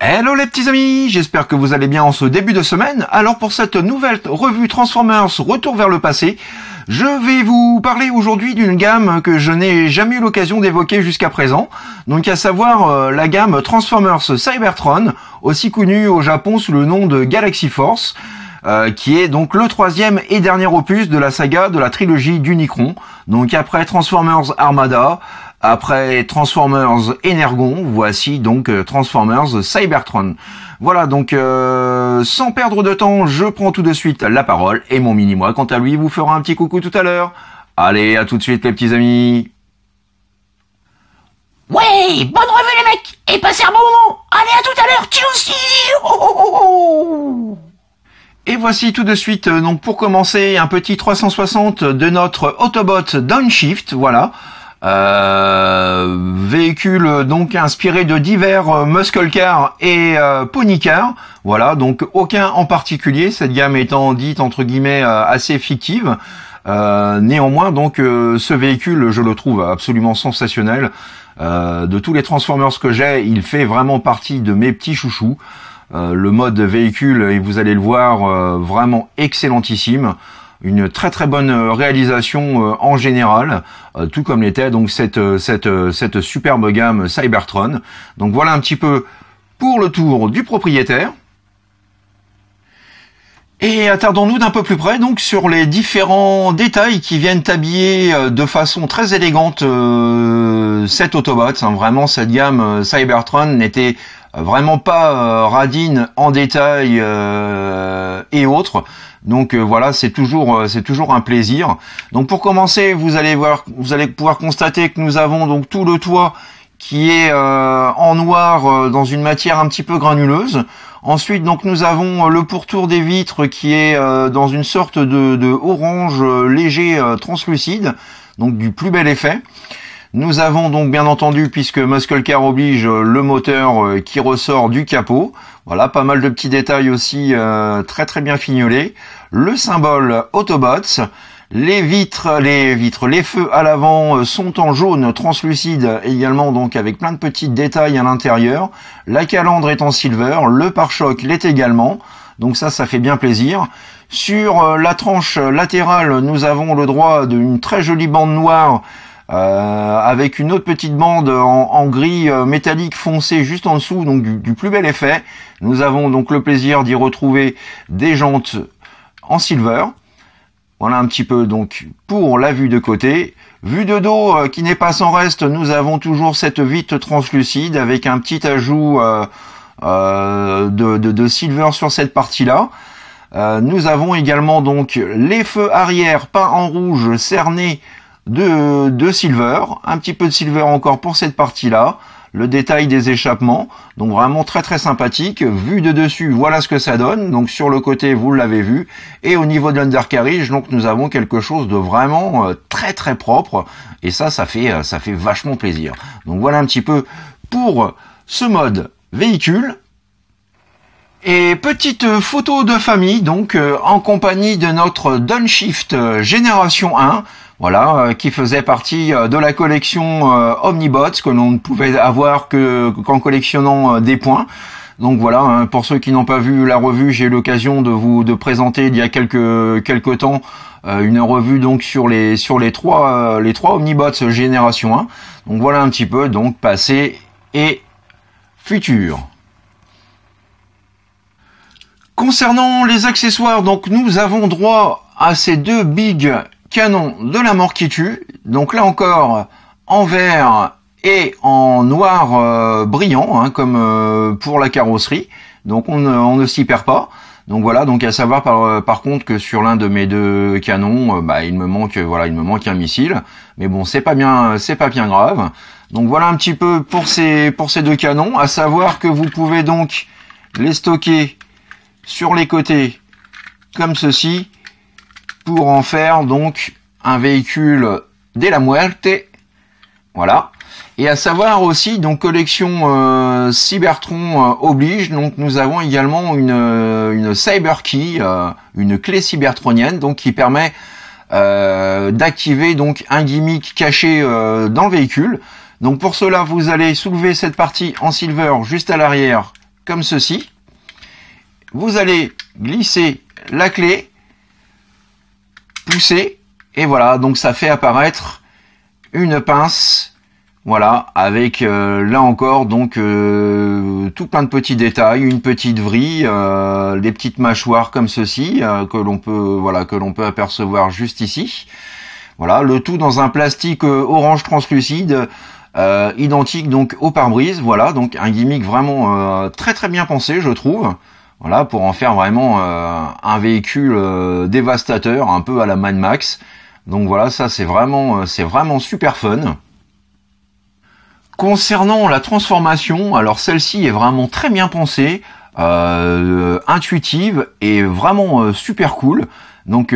Hello les petits amis, j'espère que vous allez bien en ce début de semaine. Alors pour cette nouvelle revue Transformers Retour vers le passé, je vais vous parler aujourd'hui d'une gamme que je n'ai jamais eu l'occasion d'évoquer jusqu'à présent. Donc à savoir la gamme Transformers Cybertron, aussi connue au Japon sous le nom de Galaxy Force, qui est donc le troisième et dernier opus de la saga de la trilogie d'Unicron. Donc après Transformers Armada, après Transformers Energon, voici donc Transformers Cybertron. Voilà, donc sans perdre de temps, je prends tout de suite la parole et mon mini-moi, quant à lui, vous fera un petit coucou tout à l'heure. Allez, à tout de suite les petits amis. Ouais, bonne revue les mecs, et passez un bon moment. Allez, à tout à l'heure, tchousi. Et voici tout de suite, donc pour commencer, un petit 360 de notre Autobot Downshift, voilà. Véhicule donc inspiré de divers muscle cars et pony cars. Voilà, donc aucun en particulier, cette gamme étant dite entre guillemets assez fictive. Néanmoins, donc ce véhicule, je le trouve absolument sensationnel. De tous les Transformers que j'ai, il fait vraiment partie de mes petits chouchous. Le mode véhicule, et vous allez le voir, vraiment excellentissime. Une très très bonne réalisation en général, tout comme l'était donc cette superbe gamme Cybertron. Donc voilà un petit peu pour le tour du propriétaire. Et attardons-nous d'un peu plus près donc sur les différents détails qui viennent habiller de façon très élégante cet Autobot. Vraiment cette gamme Cybertron n'était vraiment pas radine en détail et autres. Donc voilà, c'est toujours un plaisir. Donc pour commencer, vous allez pouvoir constater que nous avons donc tout le toit qui est en noir dans une matière un petit peu granuleuse. Ensuite, donc nous avons le pourtour des vitres qui est dans une sorte de orange léger translucide, donc du plus bel effet. Nous avons donc bien entendu, puisque Muscle Car oblige, le moteur qui ressort du capot. Voilà, pas mal de petits détails aussi très très bien fignolés. Le symbole Autobots. Les feux à l'avant sont en jaune translucide également, donc avec plein de petits détails à l'intérieur. La calandre est en silver, le pare-choc l'est également. Donc ça fait bien plaisir. Sur la tranche latérale, nous avons le droit d'une très jolie bande noire avec une autre petite bande en gris métallique foncé juste en dessous, donc du plus bel effet. Nous avons donc le plaisir d'y retrouver des jantes en silver. Voilà un petit peu donc pour la vue de côté. Vue de dos qui n'est pas sans reste, nous avons toujours cette vitre translucide avec un petit ajout de silver sur cette partie-là. Nous avons également donc les feux arrière peints en rouge cernés de silver, un petit peu de silver encore pour cette partie-là, le détail des échappements, donc vraiment très très sympathique. Vu de dessus, voilà ce que ça donne. Donc sur le côté, vous l'avez vu, et au niveau de l'undercarriage, donc nous avons quelque chose de vraiment très très propre, et ça fait vachement plaisir. Donc voilà un petit peu pour ce mode véhicule. Et petite photo de famille, donc en compagnie de notre Downshift Génération 1, voilà, qui faisait partie de la collection Omnibots, que l'on ne pouvait avoir qu'en collectionnant des points. Donc voilà, hein, pour ceux qui n'ont pas vu la revue, j'ai eu l'occasion de présenter il y a quelques temps une revue donc sur les trois Omnibots Génération 1. Donc voilà un petit peu donc passé et futur. Concernant les accessoires, donc nous avons droit à ces deux big canons de la mort qui tue. Donc là encore en vert et en noir brillant, hein, comme pour la carrosserie. Donc on ne s'y perd pas. Donc voilà, donc à savoir par contre que sur l'un de mes deux canons, il me manque un missile. Mais bon, c'est pas bien grave. Donc voilà un petit peu pour ces deux canons. À savoir que vous pouvez donc les stocker sur les côtés comme ceci pour en faire donc un véhicule de la muerte. Voilà. Et à savoir aussi, donc collection Cybertron oblige, donc nous avons également une Cyber Key, une clé cybertronienne, donc qui permet d'activer donc un gimmick caché dans le véhicule. Donc pour cela, vous allez soulever cette partie en silver juste à l'arrière, comme ceci. Vous allez glisser la clé, pousser, et voilà, donc ça fait apparaître une pince, voilà, avec là encore donc tout plein de petits détails, une petite vrille, des petites mâchoires comme ceci que l'on peut apercevoir juste ici. Voilà, le tout dans un plastique orange translucide, identique donc au pare-brise. Voilà, donc un gimmick vraiment très très bien pensé, je trouve. Voilà, pour en faire vraiment un véhicule dévastateur, un peu à la Mad Max. Donc voilà, ça c'est vraiment super fun. Concernant la transformation, alors celle-ci est vraiment très bien pensée, intuitive et vraiment super cool. Donc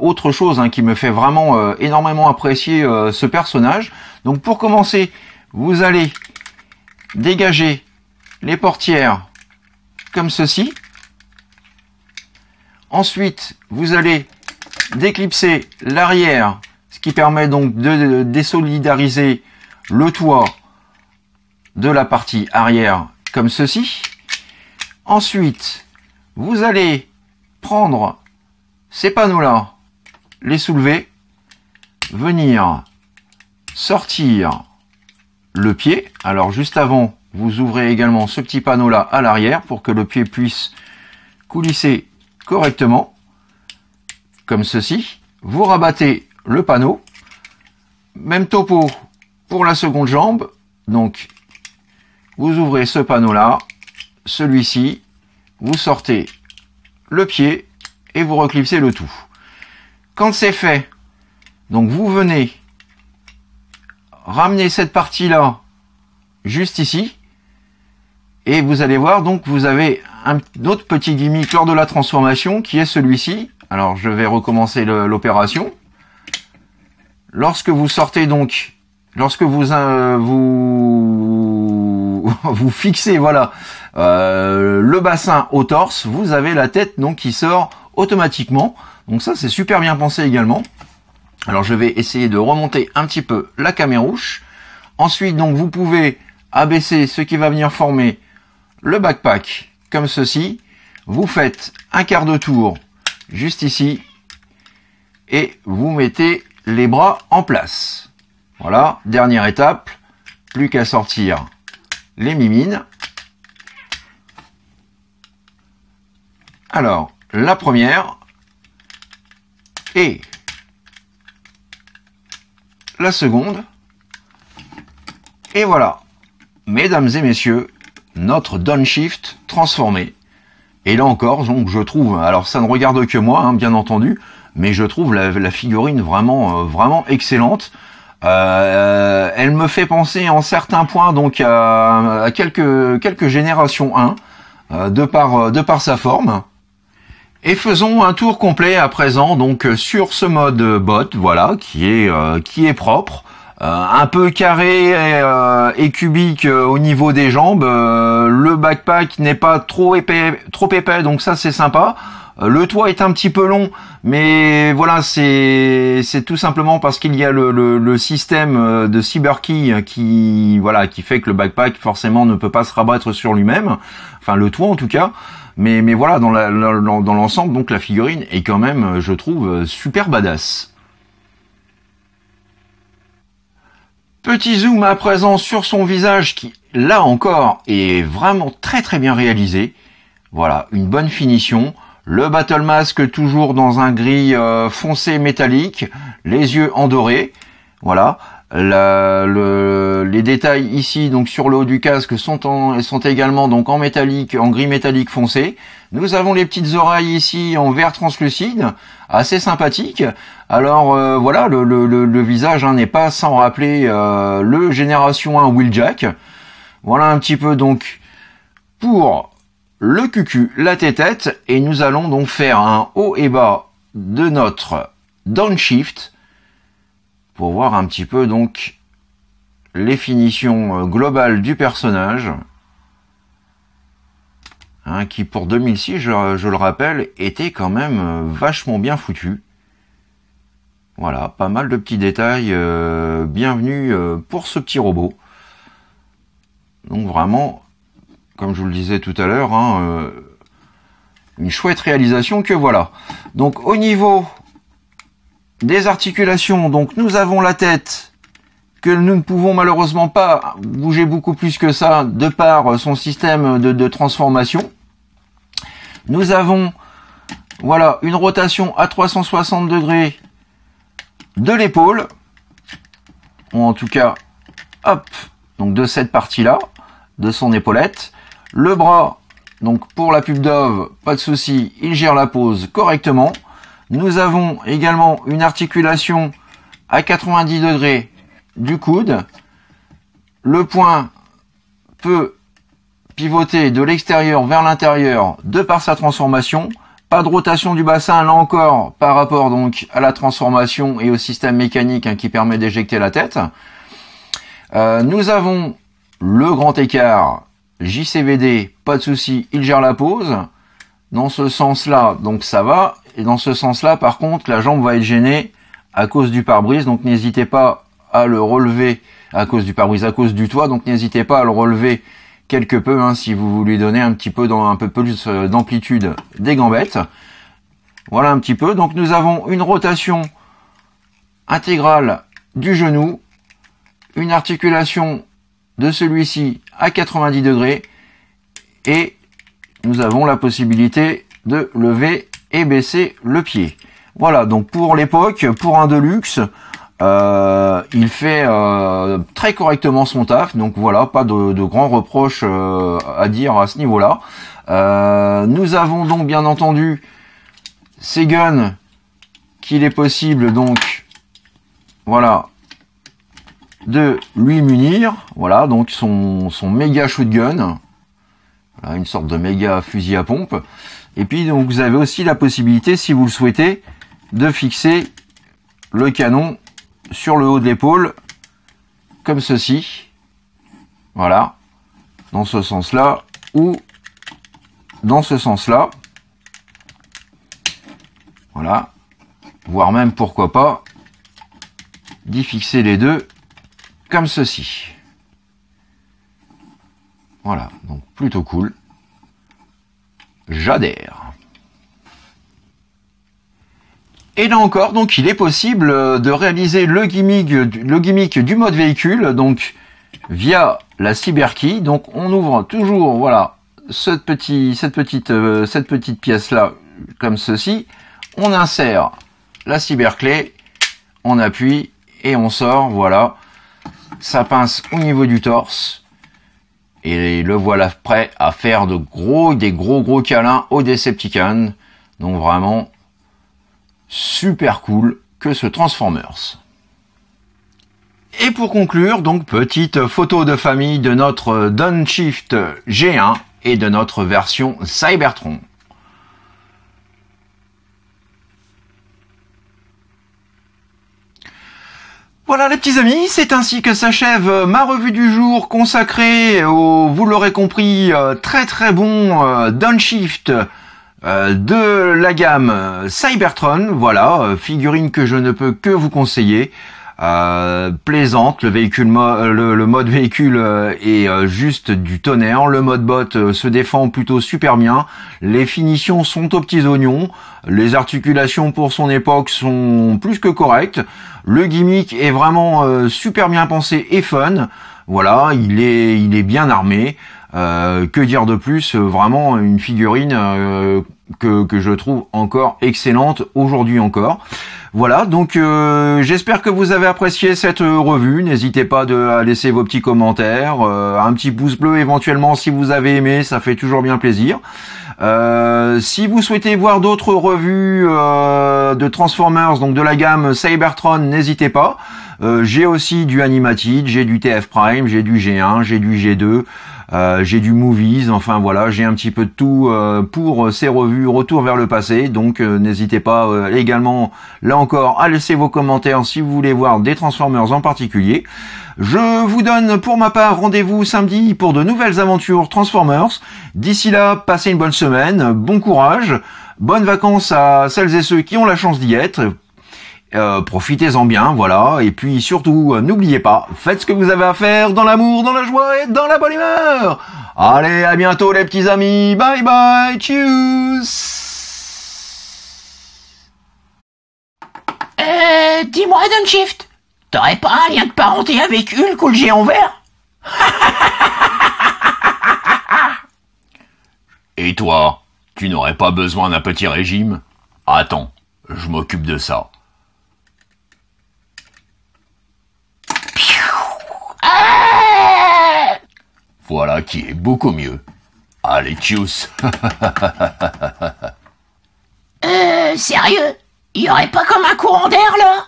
autre chose qui me fait vraiment énormément apprécier ce personnage. Donc pour commencer, vous allez dégager les portières comme ceci. Ensuite, vous allez déclipser l'arrière, ce qui permet donc de désolidariser le toit de la partie arrière comme ceci. Ensuite, vous allez prendre ces panneaux-là, les soulever, venir sortir le pied. Alors juste avant, vous ouvrez également ce petit panneau-là à l'arrière pour que le pied puisse coulisser correctement, comme ceci. Vous rabattez le panneau, même topo pour la seconde jambe, donc vous ouvrez ce panneau-là, celui-ci, vous sortez le pied et vous reclipsez le tout. Quand c'est fait, donc vous venez ramener cette partie-là juste ici, et vous allez voir, donc vous avez un autre petit gimmick lors de la transformation qui est celui-ci. Alors je vais recommencer l'opération. Lorsque vous sortez donc, lorsque vous fixez voilà le bassin au torse, vous avez la tête donc qui sort automatiquement. Donc ça c'est super bien pensé également. Alors je vais essayer de remonter un petit peu la camérouche. Ensuite donc vous pouvez abaisser ce qui va venir former le backpack comme ceci. Vous faites un quart de tour juste ici et vous mettez les bras en place. Voilà, dernière étape, plus qu'à sortir les mimines. Alors, la première et la seconde. Et voilà, mesdames et messieurs, notre downshift transformé. Et là encore, donc je trouve, alors ça ne regarde que moi, bien entendu, mais je trouve la figurine vraiment excellente. Elle me fait penser en certains points donc à quelques générations 1, de par sa forme. Et faisons un tour complet à présent donc sur ce mode bot, voilà, qui est propre. Un peu carré et cubique au niveau des jambes. Le backpack n'est pas trop épais, donc ça c'est sympa. Le toit est un petit peu long, mais voilà, c'est tout simplement parce qu'il y a le système de CyberKey qui fait que le backpack forcément ne peut pas se rabattre sur lui-même. Enfin le toit en tout cas. Mais voilà, dans l'ensemble, donc la figurine est quand même, je trouve, super badass. Petit zoom à présent sur son visage qui, là encore, est vraiment très bien réalisé. Voilà, une bonne finition. Le Battle Mask toujours dans un gris foncé métallique, les yeux en doré. Voilà, les détails ici donc sur le haut du casque sont également donc en métallique, en gris métallique foncé. Nous avons les petites oreilles ici en vert translucide, assez sympathique. Alors voilà, le visage n'est pas sans rappeler le Génération 1 Wheeljack. Voilà un petit peu donc pour le cucu, la tête, et nous allons donc faire un haut et bas de notre downshift pour voir un petit peu donc les finitions globales du personnage, qui pour 2006, je le rappelle, était quand même vachement bien foutu. Voilà, pas mal de petits détails bienvenus pour ce petit robot. Donc vraiment comme je vous le disais tout à l'heure, hein, une chouette réalisation que voilà. Donc au niveau des articulations, donc nous avons la tête que nous ne pouvons malheureusement pas bouger beaucoup plus que ça de par son système de transformation. Nous avons voilà une rotation à 360 degrés de l'épaule, ou en tout cas, hop, donc de cette partie-là, de son épaulette. Le bras, donc pour la pub Dove, pas de souci, il gère la pose correctement. Nous avons également une articulation à 90 degrés du coude. Le poing peut pivoter de l'extérieur vers l'intérieur de par sa transformation. Pas de rotation du bassin là encore par rapport donc à la transformation et au système mécanique hein, qui permet d'éjecter la tête. Nous avons le grand écart JCVD, pas de souci, il gère la pose. Dans ce sens-là, donc ça va. Et dans ce sens-là, par contre, la jambe va être gênée à cause du pare-brise. Donc n'hésitez pas à le relever à cause du pare-brise, à cause du toit. Donc n'hésitez pas à le relever quelque peu hein, si vous voulez donner un petit peu un peu plus d'amplitude des gambettes. Voilà un petit peu. Donc nous avons une rotation intégrale du genou, une articulation de celui-ci à 90 degrés et nous avons la possibilité de lever et baisser le pied. Voilà, donc pour l'époque, pour un Deluxe, il fait très correctement son taf, donc voilà, pas de grands reproches à dire à ce niveau-là. Nous avons donc bien entendu ces guns qu'il est possible donc, voilà, de lui munir. Voilà, donc son méga shotgun, voilà, une sorte de méga fusil à pompe. Et puis donc vous avez aussi la possibilité, si vous le souhaitez, de fixer le canon sur le haut de l'épaule, comme ceci. Voilà, dans ce sens-là, ou dans ce sens-là. Voilà, voire même, pourquoi pas, d'y fixer les deux, comme ceci. Voilà, donc plutôt cool. J'adhère. Et là encore, donc il est possible de réaliser le gimmick du mode véhicule, donc via la CyberKey. Donc on ouvre toujours, voilà, cette petite pièce là, comme ceci. On insère la cyberclé, on appuie et on sort. Voilà, ça pince au niveau du torse. Et le voilà prêt à faire des gros câlins aux Decepticons. Donc vraiment super cool que ce Transformers. Et pour conclure, donc petite photo de famille de notre Downshift G1 et de notre version Cybertron. Voilà les petits amis, c'est ainsi que s'achève ma revue du jour consacrée au, vous l'aurez compris, très bon Downshift de la gamme Cybertron. Voilà, figurine que je ne peux que vous conseiller. Plaisante, le mode véhicule est juste du tonnerre, le mode bot se défend plutôt super bien, les finitions sont aux petits oignons, les articulations pour son époque sont plus que correctes, le gimmick est vraiment super bien pensé et fun. Voilà, il est bien armé. Que dire de plus, vraiment une figurine que je trouve encore excellente aujourd'hui encore. Voilà, donc j'espère que vous avez apprécié cette revue. N'hésitez pas à laisser vos petits commentaires, un petit pouce bleu éventuellement si vous avez aimé, ça fait toujours bien plaisir. Si vous souhaitez voir d'autres revues de Transformers, donc de la gamme Cybertron, n'hésitez pas. J'ai aussi du Animated, j'ai du TF Prime, j'ai du G1, j'ai du G2, j'ai du Movies, enfin voilà, j'ai un petit peu de tout pour ces revues Retour vers le passé, donc n'hésitez pas également, là encore, à laisser vos commentaires si vous voulez voir des Transformers en particulier. Je vous donne pour ma part rendez-vous samedi pour de nouvelles aventures Transformers. D'ici là, passez une bonne semaine, bon courage, bonnes vacances à celles et ceux qui ont la chance d'y être. Profitez-en bien, voilà. Et puis surtout, n'oubliez pas, faites ce que vous avez à faire dans l'amour, dans la joie et dans la bonne humeur. Allez, à bientôt les petits amis. Bye bye, tchuss. Dis-moi, Downshift, t'aurais pas un lien de parenté avec Hulk ou le géant vert? Et toi, tu n'aurais pas besoin d'un petit régime? Attends, je m'occupe de ça. Voilà qui est beaucoup mieux. Allez, tchuss. Sérieux? Y aurait pas comme un courant d'air, là?